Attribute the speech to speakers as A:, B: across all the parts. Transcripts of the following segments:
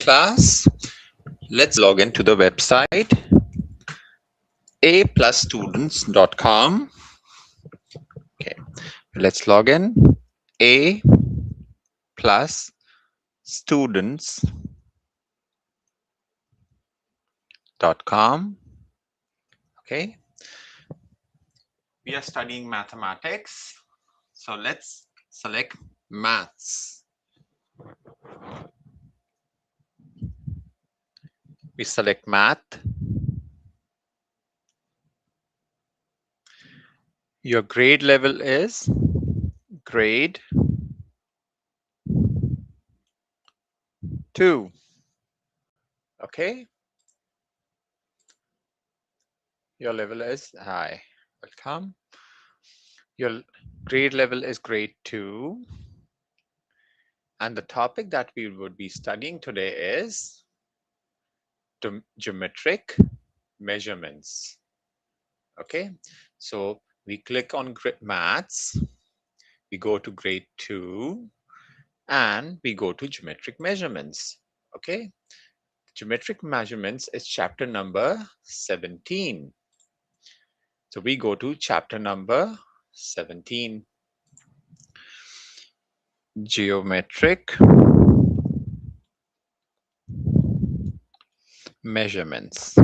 A: Class, let's log into the website aplusstudents.com. Okay, let's log in aplusstudents.com. Okay, we are studying mathematics, so let's select maths. We select math. Your grade level is grade 2. Okay, your level is high. Welcome. Your grade level is grade 2. And the topic that we would be studying today is geometric measurements. Okay, so we click on maths, we go to grade 2, and we go to geometric measurements. Okay, geometric measurements is chapter number 17. So we go to chapter number 17, geometric measurements.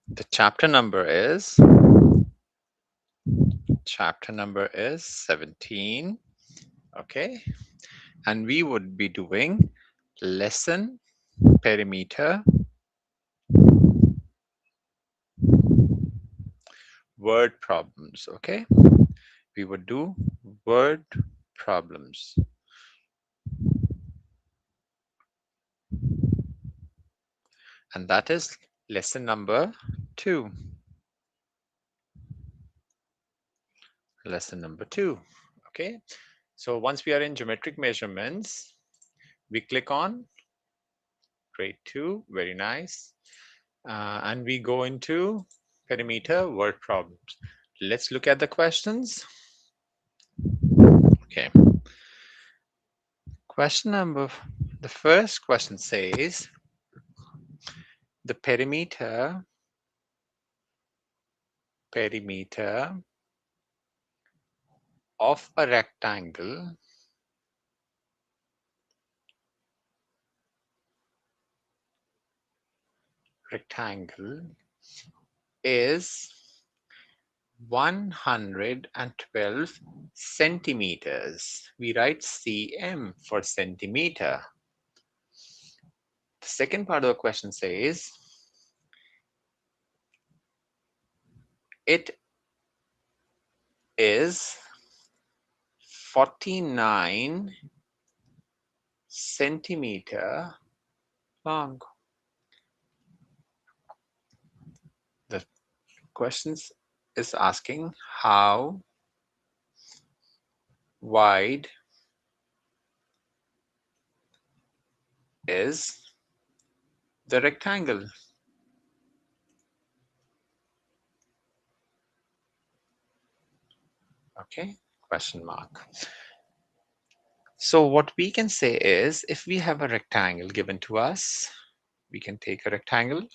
A: The chapter number is 17. Okay, and we would be doing lesson perimeter, word problems. Okay, we would do word problems. And that is lesson number 2. Lesson number 2. Okay, so once we are in geometric measurements, we click on grade 2. Very nice. And we go into perimeter word problems. Let's look at the questions. Okay. The first question says, the perimeter of a rectangle is 112 centimeters. We write cm for centimeter. The second part of the question says, it is 49 centimeter long. The question is asking how wide is the rectangle? Okay, question mark. So what we can say is, if we have a rectangle given to us, we can take a rectangle.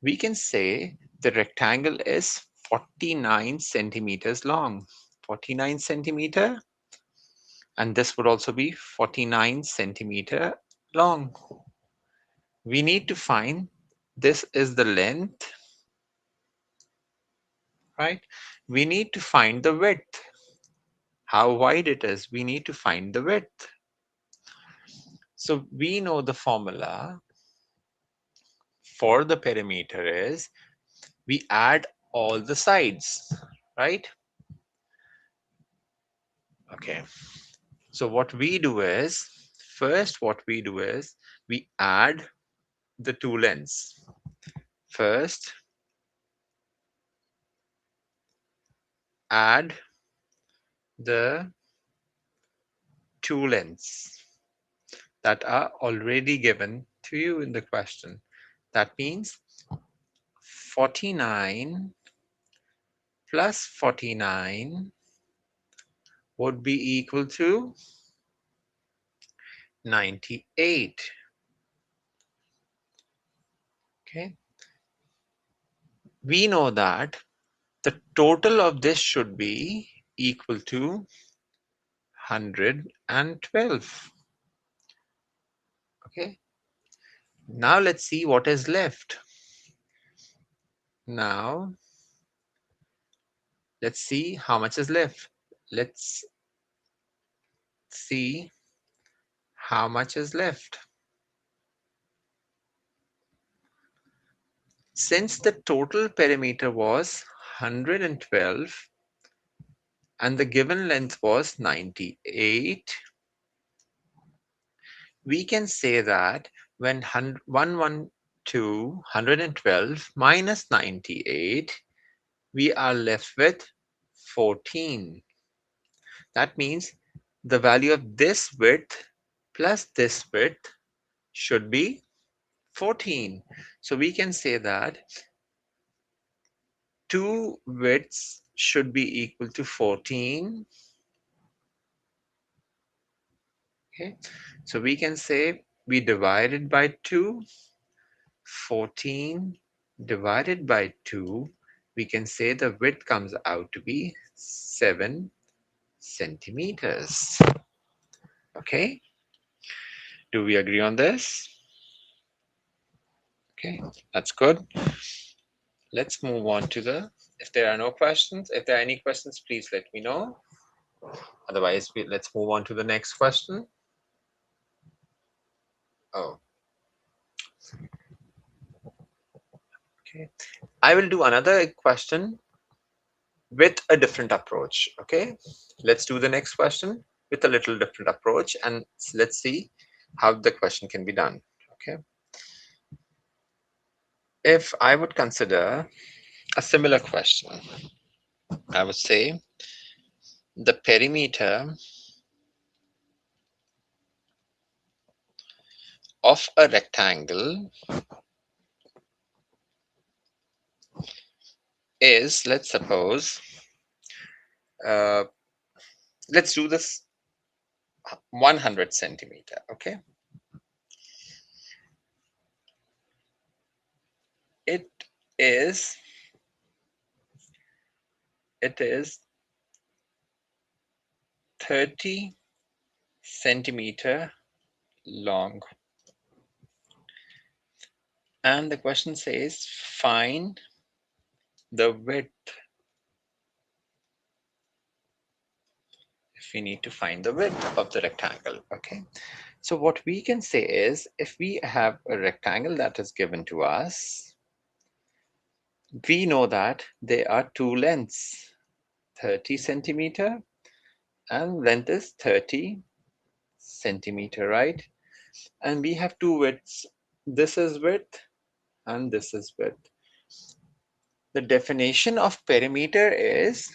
A: We can say the rectangle is 49 centimeters long. 49 centimeter. And this would also be 49 centimeter long. We need to find, this is the length, right? We need to find the width. How wide it is, we need to find the width. So we know the formula for the perimeter is, we add all the sides, right? Okay. So what we do is, first what we do is, we add the two lengths. First, add the two lengths that are already given to you in the question. That means 49 plus 49 would be equal to 98. Okay. We know that the total of this should be equal to 112. Okay. Now let's see what is left. Now let's see how much is left. Let's see how much is left. Since the total perimeter was 112 and the given length was 98, we can say that when 112 minus 98, we are left with 14. That means the value of this width plus this width should be 14. So we can say that two widths should be equal to 14. Okay, so we can say we divided by 2, 14 divided by 2, we can say the width comes out to be 7 centimeters. Okay, do we agree on this? Okay, that's good. Let's move on to if there are no questions, if there are any questions, please let me know. Otherwise, let's move on to the next question. Oh, okay. I will do another question with a different approach. Okay, let's do the next question with a little different approach and let's see how the question can be done. Okay, if I would consider a similar question, I would say the perimeter of a rectangle is, let's suppose, uh, let's do this 100 centimeter. Okay, it is it is 30 centimeter long, and the question says find the width. If we need to find the width of the rectangle. Okay, so what we can say is if we have a rectangle that is given to us, we know that there are two lengths, 30 centimeter and length is 30 centimeter, right? And we have two widths, this is width and this is width. The definition of perimeter is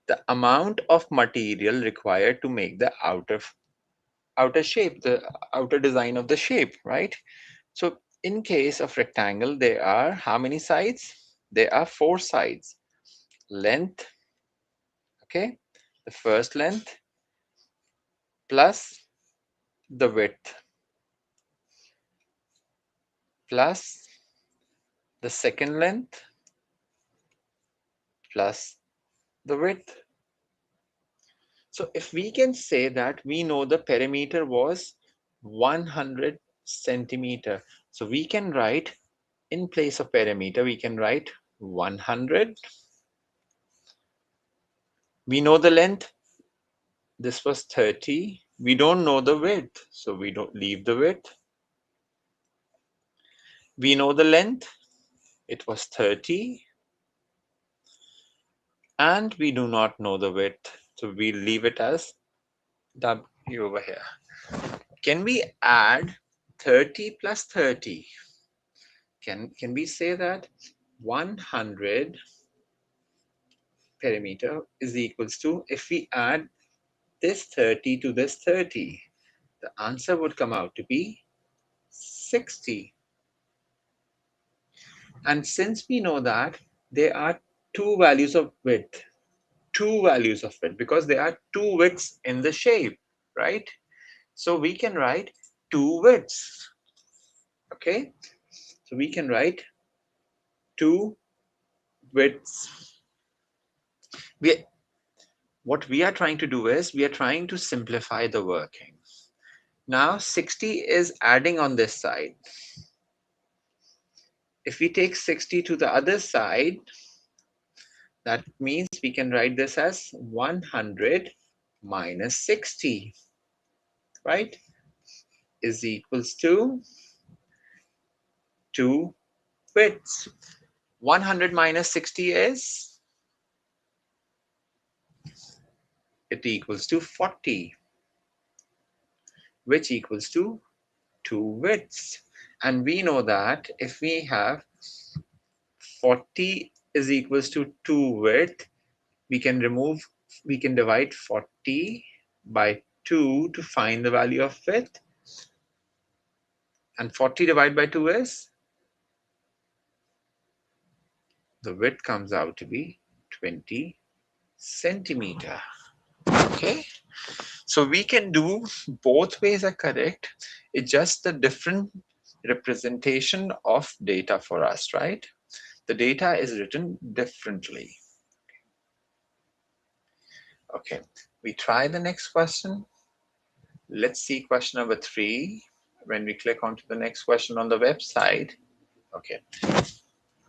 A: the amount of material required to make the outer shape, the outer design of the shape, right? So in case of rectangle, there are how many sides? There are four sides. Length, okay, the first length plus the width plus the second length plus the width. So if we can say that we know the perimeter was 100 centimeter, so we can write in place of perimeter, we can write 100. We know the length, this was 30. We don't know the width, so we don't leave the width. We know the length, it was 30. And we do not know the width, so we leave it as W over here. Can we add 30 plus 30? Can we say that 100 perimeter is equals to, if we add this 30 to this 30, the answer would come out to be 60. And since we know that there are two values of width, two values of width because there are two widths in the shape, right? So we can write two widths. Okay, so we can write two widths. We, what we are trying to do is we are trying to simplify the working. Now 60 is adding on this side. If we take 60 to the other side, that means we can write this as 100 minus 60, right? Is equals to 2 widths. 100 minus 60 is, it equals to 40, which equals to 2 widths. And we know that if we have 40 is equals to 2 width, we can divide 40 by 2 to find the value of width. And 40 divided by 2 is, the width comes out to be 20 centimeter. Okay, so we can do both ways are correct. It's just the different representation of data for us, right? The data is written differently. Okay, we try the next question. Let's see question number 3. When we click onto the next question on the website, okay,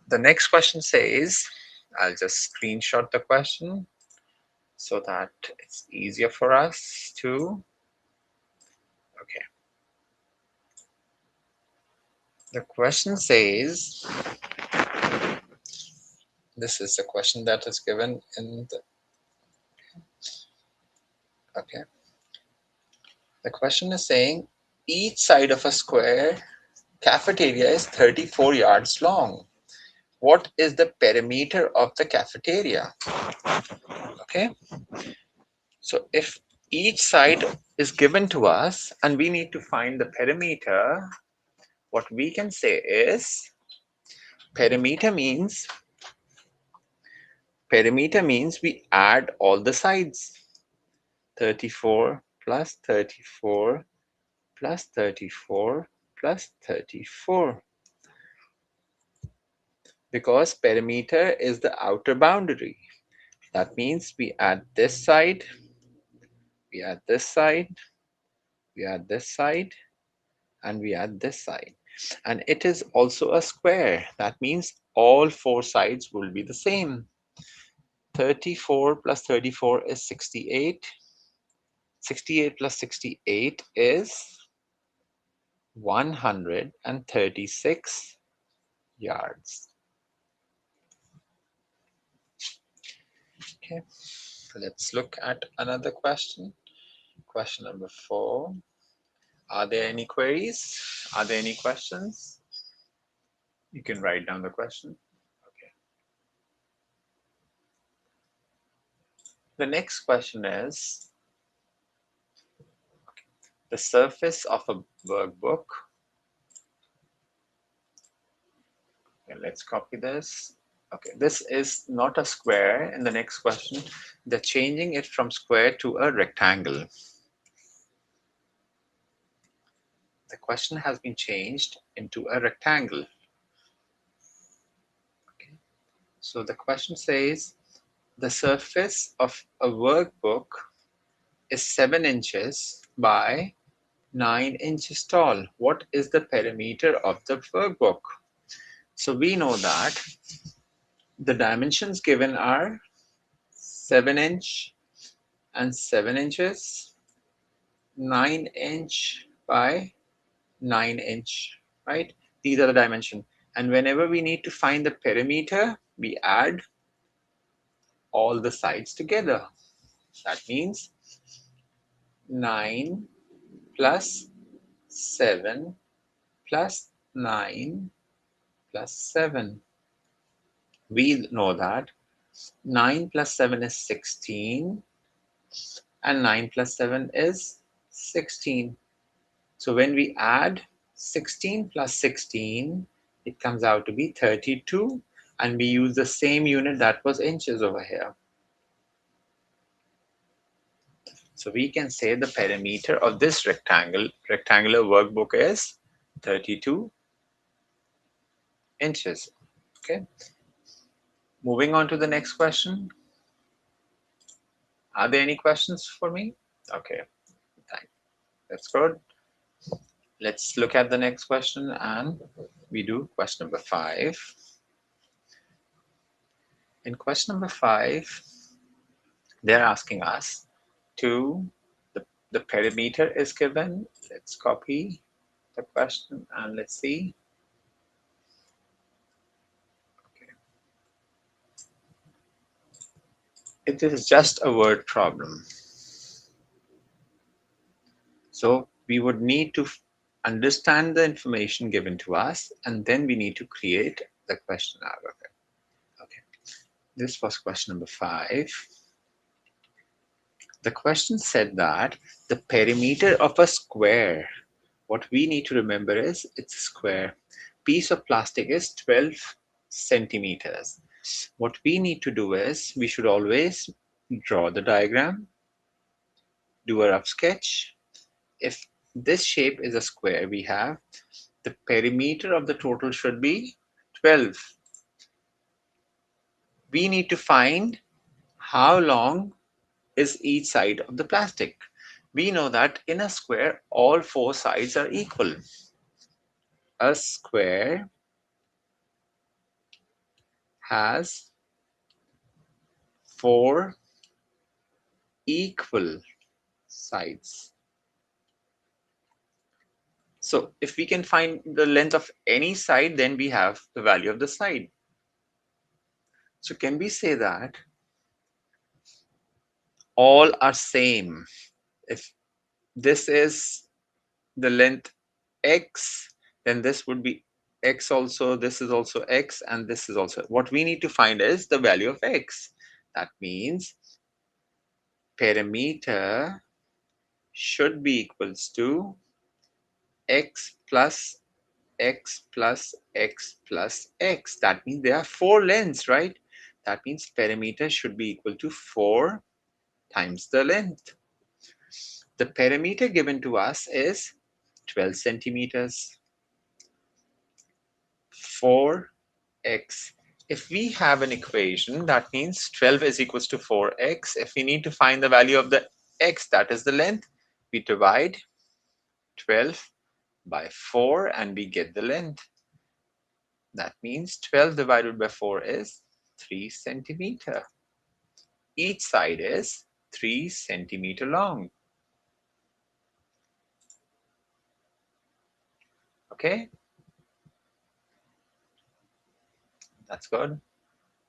A: the next question says, I'll just screenshot the question so that it's easier for us to, okay. The question says, this is the question that is given in the, okay. The question is saying, each side of a square cafeteria is 34 yards long. What is the perimeter of the cafeteria? Okay. So if each side is given to us and we need to find the perimeter, what we can say is perimeter means we add all the sides. 34 plus 34 plus 34 plus 34. Because perimeter is the outer boundary. That means we add this side, we add this side, we add this side, and we add this side. And it is also a square. That means all four sides will be the same. 34 plus 34 is 68. 68 plus 68 is 136 yards. Okay, let's look at another question. Question number 4. Are there any queries? Are there any questions? You can write down the question. Okay. The next question is, okay, the surface of a workbook. Okay, let's copy this. Okay, this is not a square. In the next question, they're changing it from square to a rectangle. The question has been changed into a rectangle. Okay. So the question says, the surface of a workbook is 7 inches by 9 inches tall. What is the perimeter of the workbook? So we know that the dimensions given are 7 inch and 7 inches, 9 inch by 9 inch, right? These are the dimensions. And whenever we need to find the perimeter, we add all the sides together. That means 9 plus 7 plus 9 plus 7. We know that 9 plus 7 is 16 and 9 plus 7 is 16. So when we add 16 plus 16, it comes out to be 32, and we use the same unit that was inches over here. So we can say the perimeter of this rectangular workbook is 32 inches. Okay. Moving on to the next question. Are there any questions for me? Okay, that's good. Let's look at the next question and we do question number 5. In question number 5, they're asking us to, the perimeter is given. Let's copy the question and let's see. It is just a word problem. So we would need to understand the information given to us and then we need to create the question out of it. Okay, this was question number 5. The question said that the perimeter of a square, what we need to remember is it's a square. Piece of plastic is 12 centimeters. What we need to do is we should always draw the diagram, do a rough sketch. If this shape is a square, we have the perimeter of the total should be 12. We need to find how long is each side of the plastic. We know that in a square, all 4 sides are equal. A square has 4 equal sides. So if we can find the length of any side, then we have the value of the side. So can we say that all are same? If this is the length x, then this would be x also, this is also x, and this is also. What we need to find is the value of x. That means perimeter should be equals to x plus x plus x plus x. That means there are 4 lengths, right? That means perimeter should be equal to 4 times the length. The perimeter given to us is 12 centimeters. 4x. If we have an equation, that means 12 is equals to 4x. If we need to find the value of the x, that is the length, we divide 12 by 4 and we get the length. That means 12 divided by 4 is 3 centimeter. Each side is 3 centimeter long. Okay, that's good.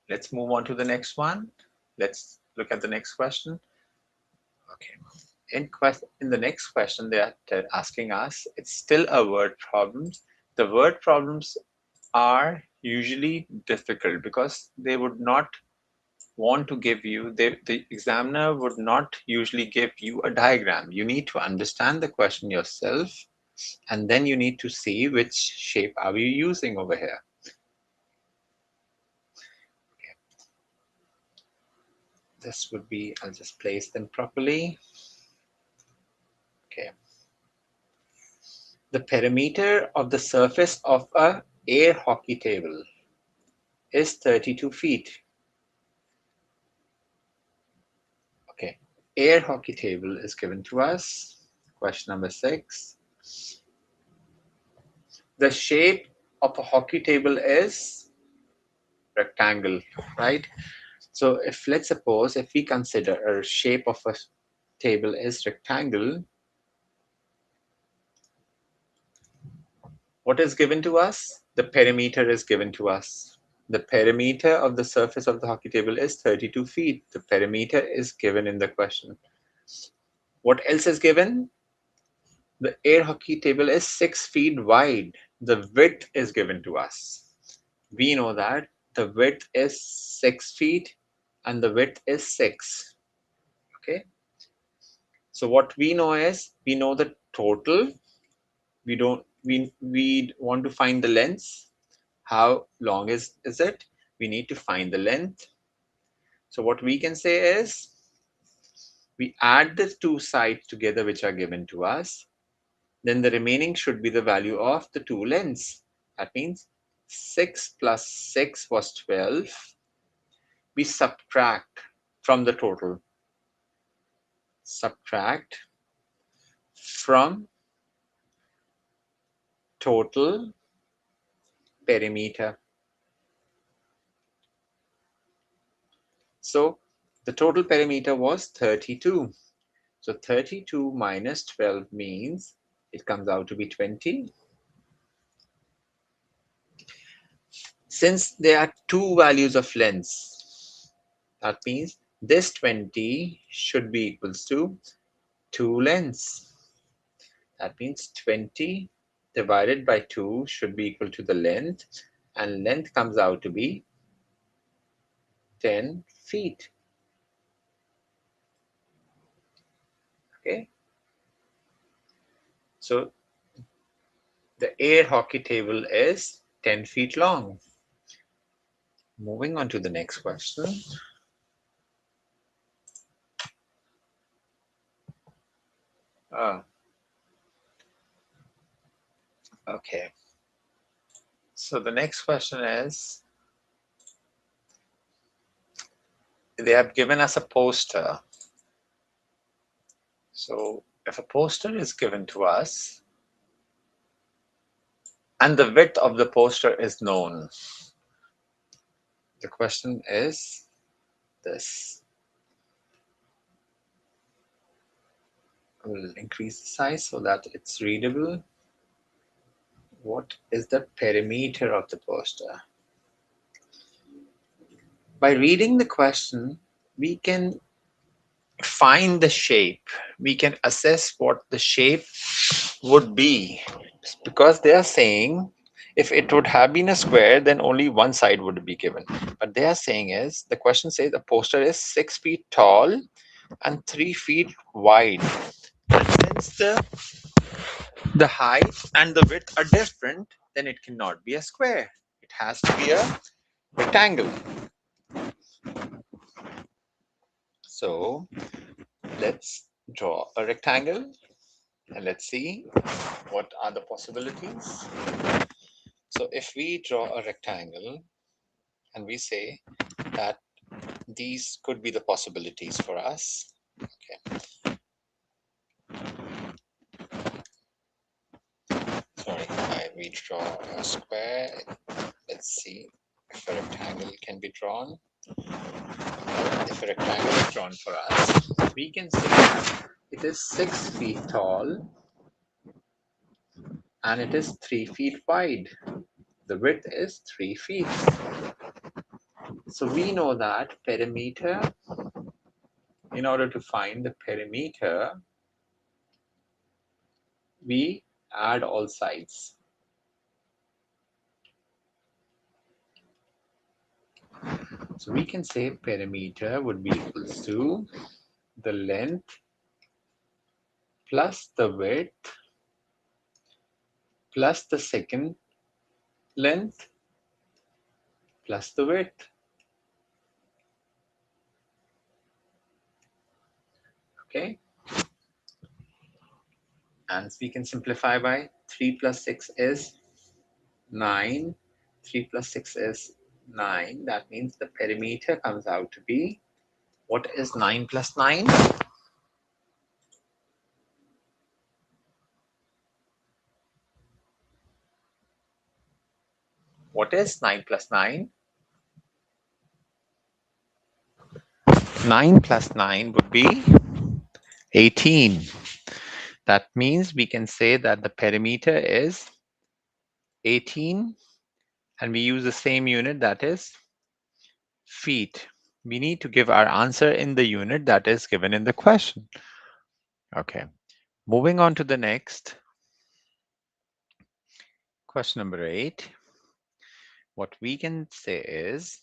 A: Let's move on to the next one. Let's look at the next question. Okay. In the next question, they're asking us, it's still a word problem. The word problems are usually difficult because they would not want to give you, the examiner would not usually give you a diagram. You need to understand the question yourself and then you need to see which shape are we using over here. Okay. This would be, I'll just place them properly. Okay. The perimeter of the surface of a air hockey table is 32 feet. Okay, air hockey table is given to us. Question number 6. The shape of a hockey table is rectangle, right? So if let's suppose if we consider a shape of a table is rectangle, what is given to us? The perimeter is given to us. The perimeter of the surface of the hockey table is 32 feet. The perimeter is given in the question. What else is given? The air hockey table is 6 feet wide. The width is given to us. We know that the width is 6 feet and the width is 6. Okay. So what we know is we know the total. We want to find the length. How long is it? We need to find the length. So what we can say is We add the two sides together which are given to us. Then the remaining should be the value of the two lengths. That means 6 plus 6 was 12. We subtract from the total. Subtract from total perimeter. So the total perimeter was 32. So 32 minus 12 means it comes out to be 20. Since there are two values of lengths, that means this 20 should be equals to two lengths. That means 20 divided by 2 should be equal to the length, and length comes out to be 10 feet. Okay. So the air hockey table is 10 feet long. Moving on to the next question. Okay. So the next question is, they have given us a poster. So if a poster is given to us and the width of the poster is known, the question is this. We'll increase the size so that it's readable. What is the perimeter of the poster? By reading the question, we can find the shape. We can assess what the shape would be, because they are saying if it would have been a square, then only one side would be given. But they are saying is, the question says the poster is 6 feet tall and 3 feet wide. And since the height and the width are different, then it cannot be a square. It has to be a rectangle. So let's draw a rectangle and let's see what are the possibilities. So if we draw a rectangle and we say that these could be the possibilities for us. Okay. Sorry, we draw a square. Let's see if a rectangle can be drawn. If a rectangle is drawn for us, we can say that it is 6 feet tall and it is 3 feet wide. The width is 3 feet. So we know that perimeter, in order to find the perimeter, we add all sides. So we can say perimeter would be equals to the length plus the width plus the second length plus the width. Okay. And we can simplify by 3 plus 6 is 9. 3 plus 6 is 9. That means the perimeter comes out to be, what is 9 plus 9? What is 9 plus 9? 9 plus 9 would be 18. That means we can say that the perimeter is 18, and we use the same unit, that is feet. We need to give our answer in the unit that is given in the question. Okay, moving on to the next. Question number 8. What we can say is,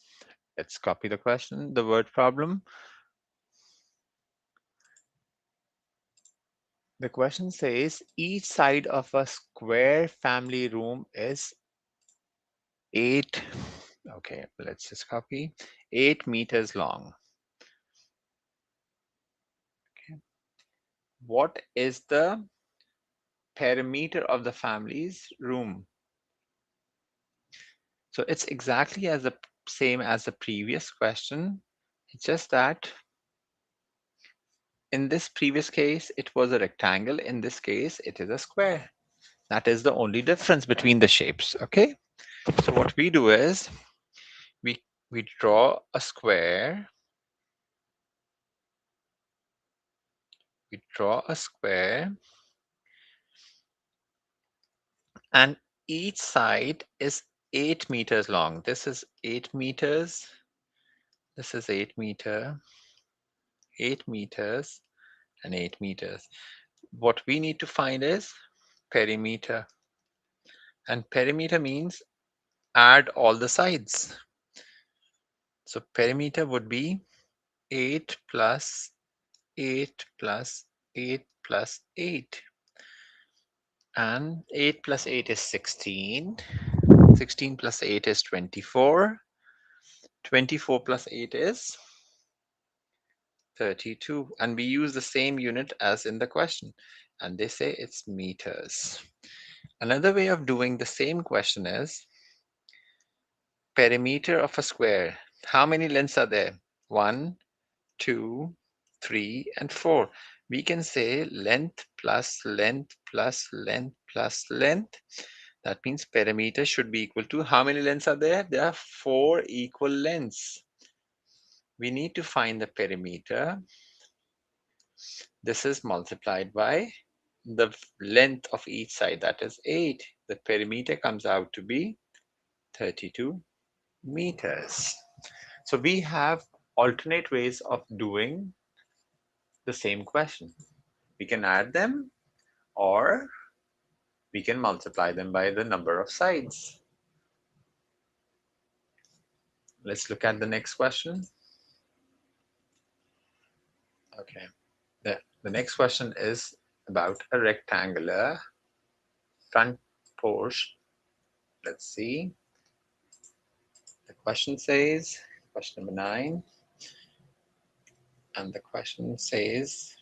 A: let's copy the question, the word problem. The question says each side of a square family room is 8, okay, let's just copy, 8 meters long. Okay. What is the perimeter of the family's room? So it's exactly as the same as the previous question. It's just that in this previous case, it was a rectangle. In this case, it is a square. That is the only difference between the shapes. Okay. So what we do is we draw a square. We draw a square, and each side is 8 meters long. This is 8 meters. This is 8 meters, and 8 meters. What we need to find is perimeter. And perimeter means add all the sides. So perimeter would be 8 plus 8 plus 8 plus 8. And 8 plus 8 is 16. 16 plus 8 is 24. 24 plus 8 is 32. And we use the same unit as in the question. And they say it's meters. Another way of doing the same question is perimeter of a square. How many lengths are there? 1, 2, 3, and 4. We can say length plus length plus length plus length. That means perimeter should be equal to how many lengths are there? There are 4 equal lengths. We need to find the perimeter. This is multiplied by the length of each side, that is 8. The perimeter comes out to be 32 meters. So we have alternate ways of doing the same question. We can add them, or we can multiply them by the number of sides. Let's look at the next question. Okay, the next question is about a rectangular front porch. Let's see. The question says, question number 9, and the question says,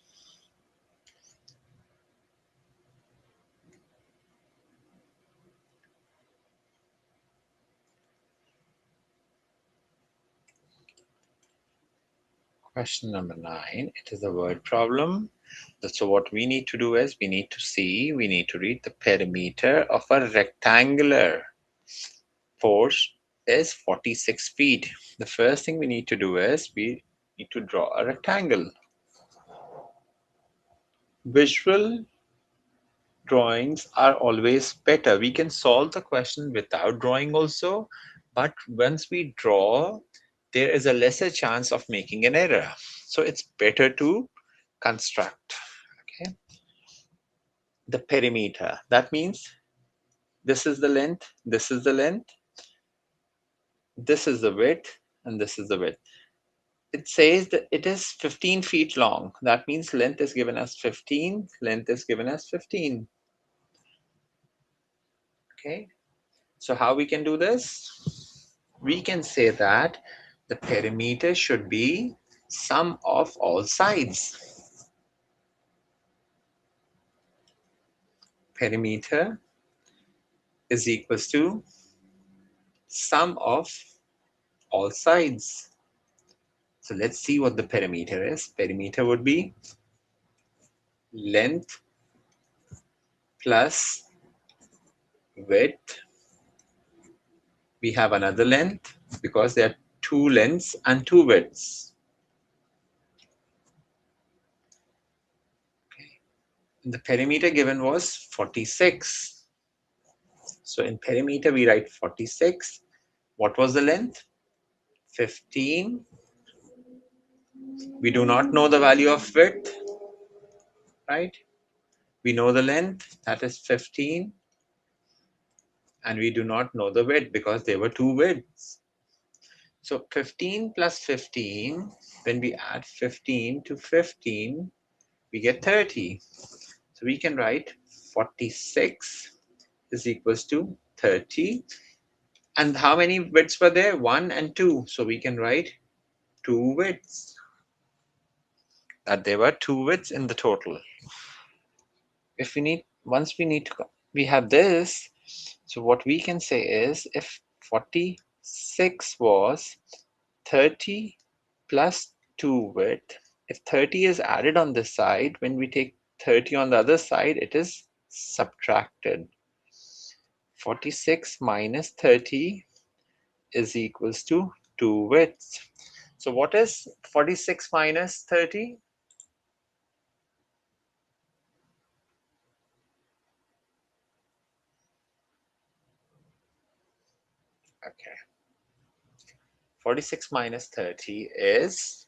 A: question number 9, it is a word problem. So what we need to do is we need to read the perimeter of a rectangular porch is 46 feet. The first thing we need to do is we need to draw a rectangle. Visual drawings are always better. We can solve the question without drawing also, but once we draw, there is a lesser chance of making an error. So it's better to construct. Okay. The perimeter. That means this is the length, this is the length, this is the width, and this is the width. It says that it is 15 feet long. That means length is given as 15, length is given as 15. Okay, so how we can do this? We can say that the perimeter should be sum of all sides. Perimeter is equals to sum of all sides. So let's see what the perimeter is. Perimeter would be length plus width. We have another length because there are 2 lengths and 2 widths. Okay. The perimeter given was 46. So in perimeter we write 46. What was the length? 15. We do not know the value of width, right? We know the length, that is 15. And we do not know the width because there were 2 widths. So 15 plus 15, when we add 15 to 15, we get 30. So we can write 46 is equals to 30. And how many widths were there? 1 and 2. So we can write 2 widths. That there were 2 widths in the total. if we need, once we need to, we have this. So what we can say is if 46 was 30 plus 2 width, if 30 is added on this side, when we take 30 on the other side, it is subtracted. 46 minus 30 is equals to 2 widths. So what is 46 minus 30? Okay. 46 minus 30 is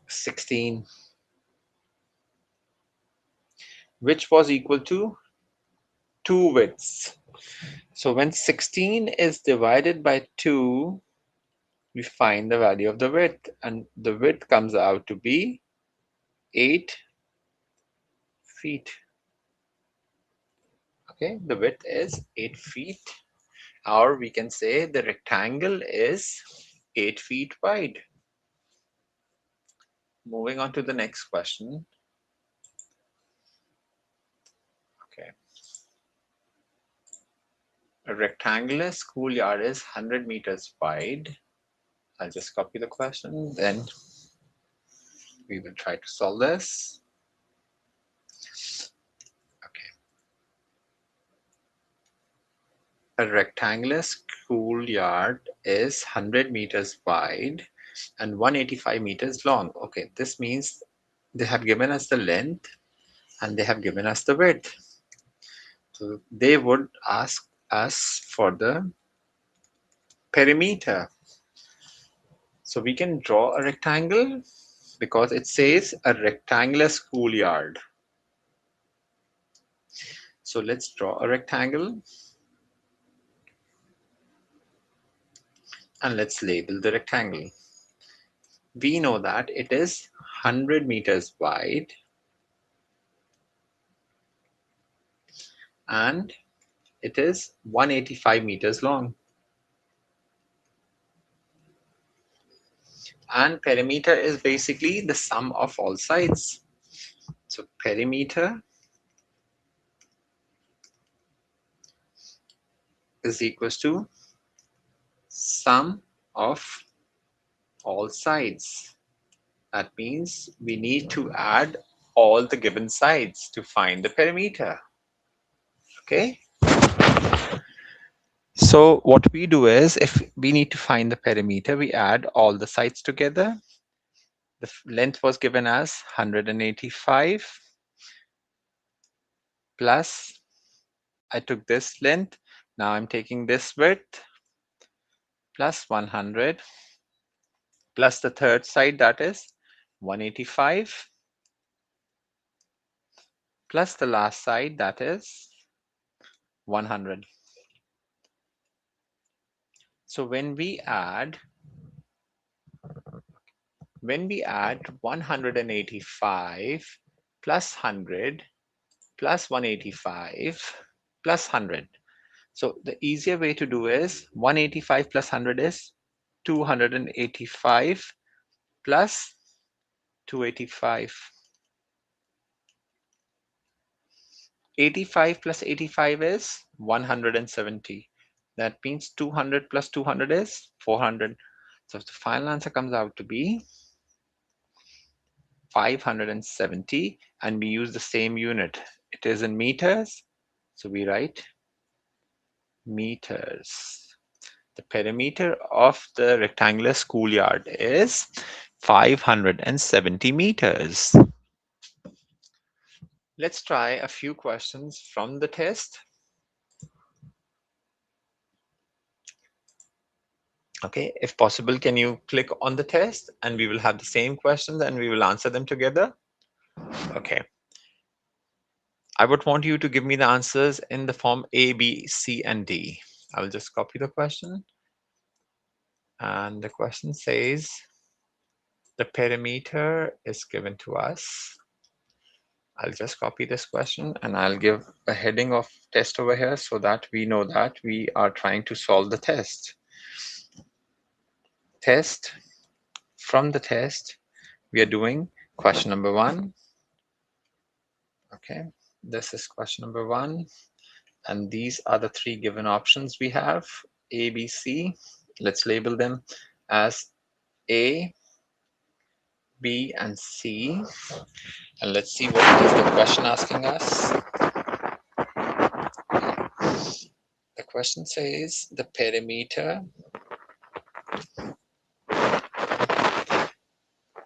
A: 16, which was equal to 2 widths. So when 16 is divided by 2, we find the value of the width, and the width comes out to be 8 feet. Okay, the width is 8 feet, or we can say the rectangle is 8 feet wide. Moving on to the next question. Okay. A rectangular schoolyard is 100 meters wide. I'll just copy the question, then we will try to solve this. Okay. A rectangular schoolyard is 100 meters wide and 185 meters long. Okay, this means they have given us the length and they have given us the width. So they would ask us for the perimeter. So we can draw a rectangle because it says a rectangular schoolyard. So let's draw a rectangle and let's label the rectangle. We know that it is 100 meters wide and it is 185 meters long. And perimeter is basically the sum of all sides. So perimeter is equals to sum of all sides. That means we need to add all the given sides to find the perimeter. Okay. So what we do is, if we need to find the perimeter, we add all the sides together. The length was given as 185 plus, I took this length, now I'm taking this width plus 100 plus the third side, that is 185 plus the last side, that is 100. So when we add 185 plus 100 plus 185 plus 100. So the easier way to do is 185 plus 100 is 285 plus 285. 85 plus 85 is 170. That means 200 plus 200 is 400. So the final answer comes out to be 570, and we use the same unit. It is in meters, so we write meters. The perimeter of the rectangular schoolyard is 570 meters. Let's try a few questions from the test. Okay, if possible, can you click on the test and we will have the same questions and we will answer them together? Okay. I would want you to give me the answers in the form A, B, C, and D. I will just copy the question. And the question says, the perimeter is given to us. I'll just copy this question and I'll give a heading of test over here so that we know that we are trying to solve the test. Test. From the test, we are doing question number 1, Okay, this is question number 1. And these are the 3 given options we have, A, B, C. Let's label them as A, B, and C. And let's see what is the question asking us. The question says the perimeter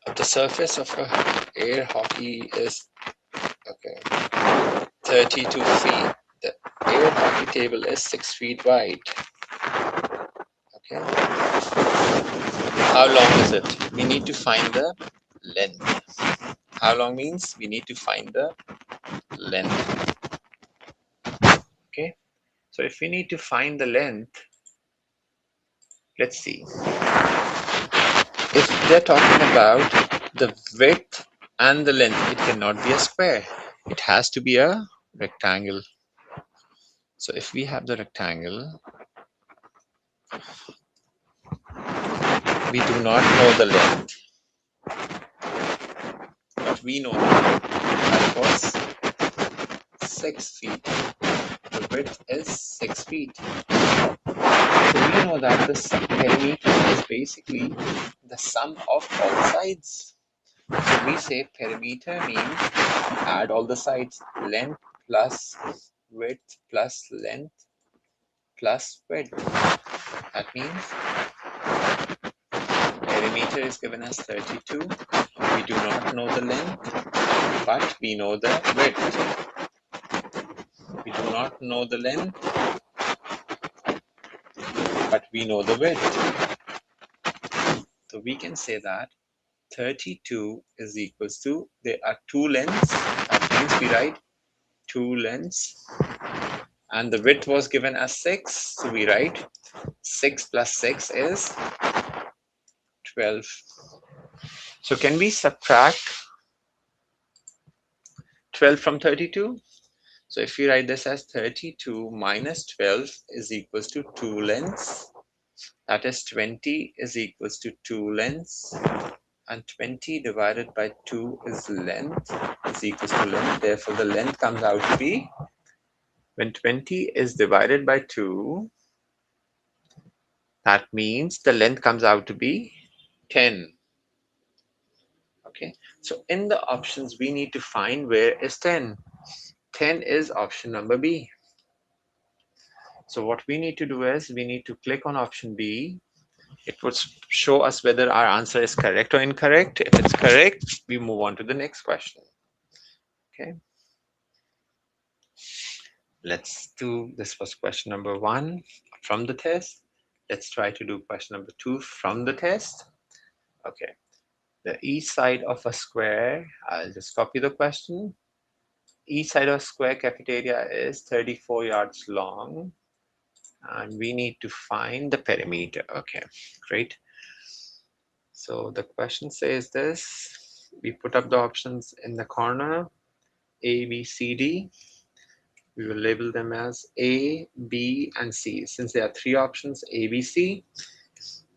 A: of the surface of a air hockey is 32 feet. The air hockey table is 6 feet wide. Okay. How long is it? We need to find the length. How long means we need to find the length. Okay. So if we need to find the length, let's see. If they're talking about the width and the length, it cannot be a square. It has to be a rectangle. So if we have the rectangle, we do not know the length, but we know that was 6 feet. The width is 6 feet. So we know that the perimeter is basically the sum of all sides. So we say perimeter means add all the sides, length plus width plus length plus width. That means perimeter is given as 32. We do not know the length, but we know the width. We do not know the length, but we know the width. So we can say that 32 is equals to, there are 2 lengths. That means we write 2 lengths. And the width was given as 6. So we write 6 plus 6 is 12. So can we subtract 12 from 32? So if we write this as 32 minus 12 is equals to 2 lengths. That is 20 is equals to 2 lengths. And 20 divided by 2 is length, is equals to length. Therefore, the length comes out to be, when 20 is divided by 2, that means the length comes out to be 10. Okay, so in the options, we need to find where is 10. 10 is option number B. So what we need to do is we need to click on option B. It would show us whether our answer is correct or incorrect. If it's correct, we move on to the next question. Okay. Let's do, this was question number 1 from the test. Let's try to do question number 2 from the test. Okay. The each side of a square, I'll just copy the question. Each side of a square cafeteria is 34 yards long. And we need to find the perimeter. Okay, great. So the question says this. We put up the options in the corner, A, B, C, D. We will label them as A, B, and C. Since there are 3 options, A, B, C.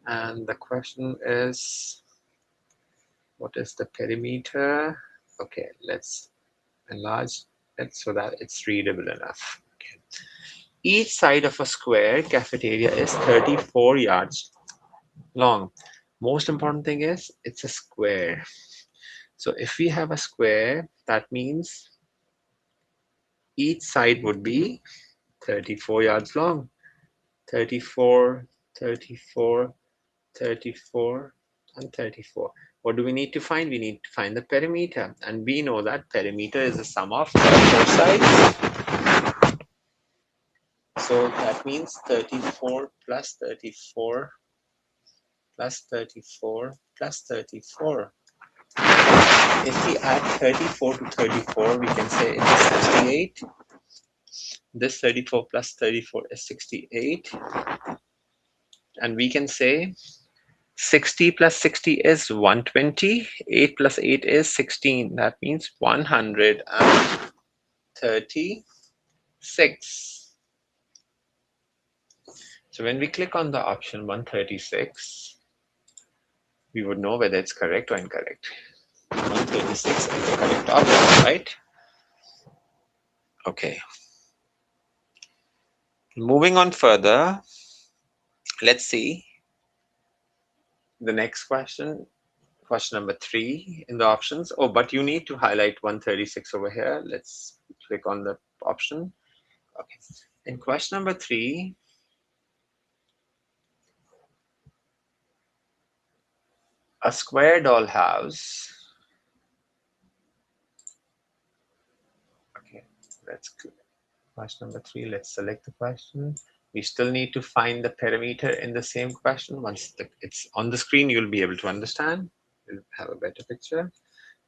A: And the question is, what is the perimeter? Okay, let's enlarge it so that it's readable enough. Okay. Each side of a square cafeteria is 34 yards long. Most important thing is it's a square. So if we have a square, that means each side would be 34 yards long. 34, 34, 34, and 34. What do we need to find? We need to find the perimeter. And we know that perimeter is the sum of 4 sides. So that means 34 plus 34 plus 34 plus 34. If we add 34 to 34, we can say it is 68. This 34 plus 34 is 68. And we can say 60 plus 60 is 120. 8 plus 8 is 16. That means 136. So when we click on the option 136, we would know whether it's correct or incorrect. 136 is the correct option, right? Okay, moving on further, let's see the next question. Question number 3 in the options. Oh, but you need to highlight 136 over here. Let's click on the option. Okay. In question number 3, a square doll house. Okay, let's question number 3. Let's select the question. We still need to find the perimeter in the same question. Once it's on the screen, you'll be able to understand. You'll have a better picture.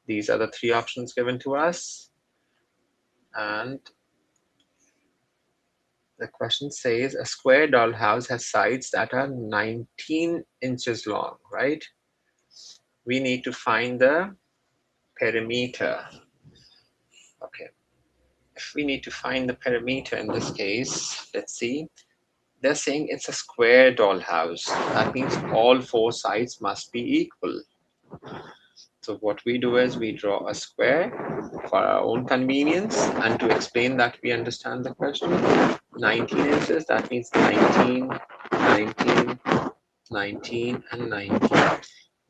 A: These are the 3 options given to us. And the question says a square dollhouse has sides that are 19 inches long, right? We need to find the perimeter. Okay. If we need to find the perimeter in this case, let's see. They're saying it's a square dollhouse. That means all 4 sides must be equal. So what we do is we draw a square for our own convenience, and to explain that we understand the question. 19 inches, that means 19, 19, 19, and 19.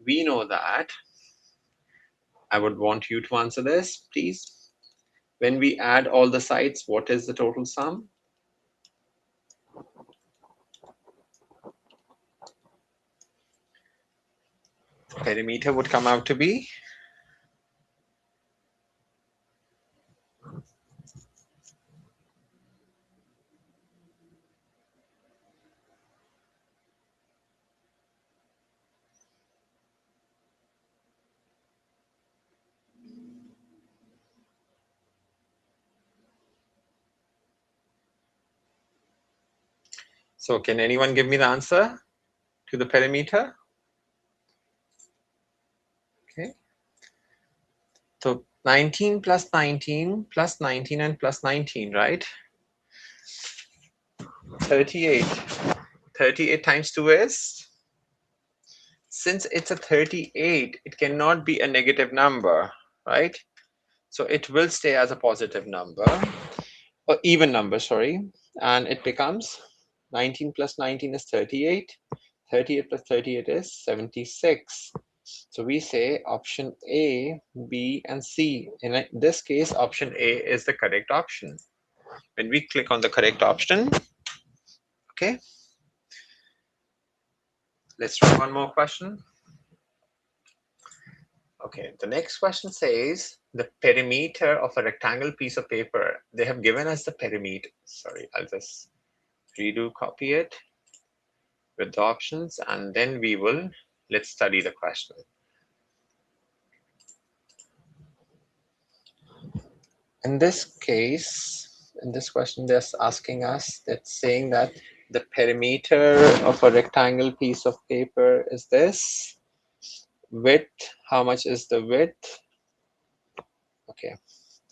A: We know that. I would want you to answer this, please. When we add all the sides, what is the total sum? Perimeter would come out to be so can anyone give me the answer to the perimeter? Okay. So 19 plus 19 plus 19 and plus 19, right? 38. 38 times 2 is? Since it's a 38, it cannot be a negative number, right? So it will stay as a positive number, or even number, sorry. And it becomes 19 plus 19 is 38. 38 plus 38 is 76. So we say option A, B, and C. In this case, option A is the correct option. When we click on the correct option, okay, let's try one more question. Okay, the next question says the perimeter of a rectangle piece of paper. They have given us the perimeter. Sorry, I'll just redo, copy it with the options, and then let's study the question. In this case, in this question, they're asking us, that's saying that the perimeter of a rectangle piece of paper is this. Width, how much is the width? Okay,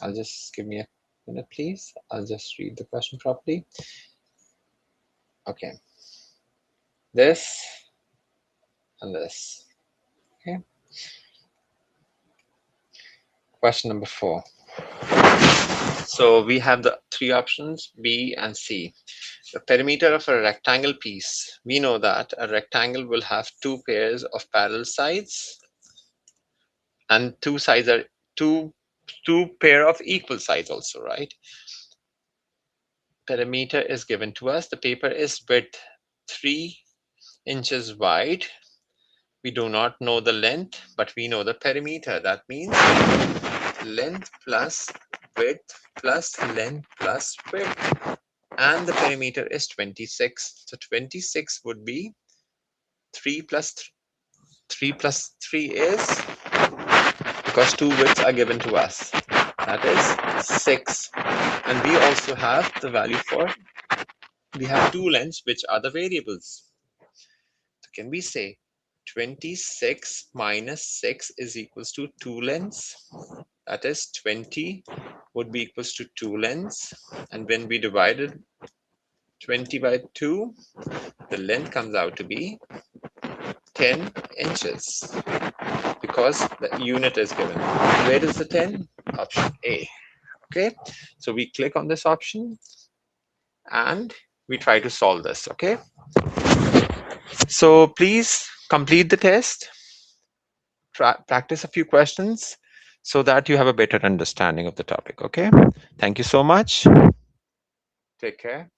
A: I'll just give me a minute, please. I'll just read the question properly. Okay, this and this. Okay. Question number 4. So we have the 3 options, B and C. The perimeter of a rectangle piece. We know that a rectangle will have 2 pairs of parallel sides, and 2 sides are two pair of equal sides also, right? Perimeter is given to us. The paper is width 3 inches wide. We do not know the length, but we know the perimeter. That means length plus width plus length plus width. And the perimeter is 26. So 26 would be 3 plus 3 plus 3 is, because 2 widths are given to us, that is 6. And we also have the value for, we have 2 lengths, which are the variables. So can we say 26 minus 6 is equals to 2 lengths? That is 20 would be equals to 2 lengths. And when we divided 20 by 2, the length comes out to be 10 inches, because the unit is given. Where is the 10? Option A. Okay, so we click on this option and we try to solve this. Okay, so please complete the test, practice a few questions so that you have a better understanding of the topic. Okay, thank you so much. Take care.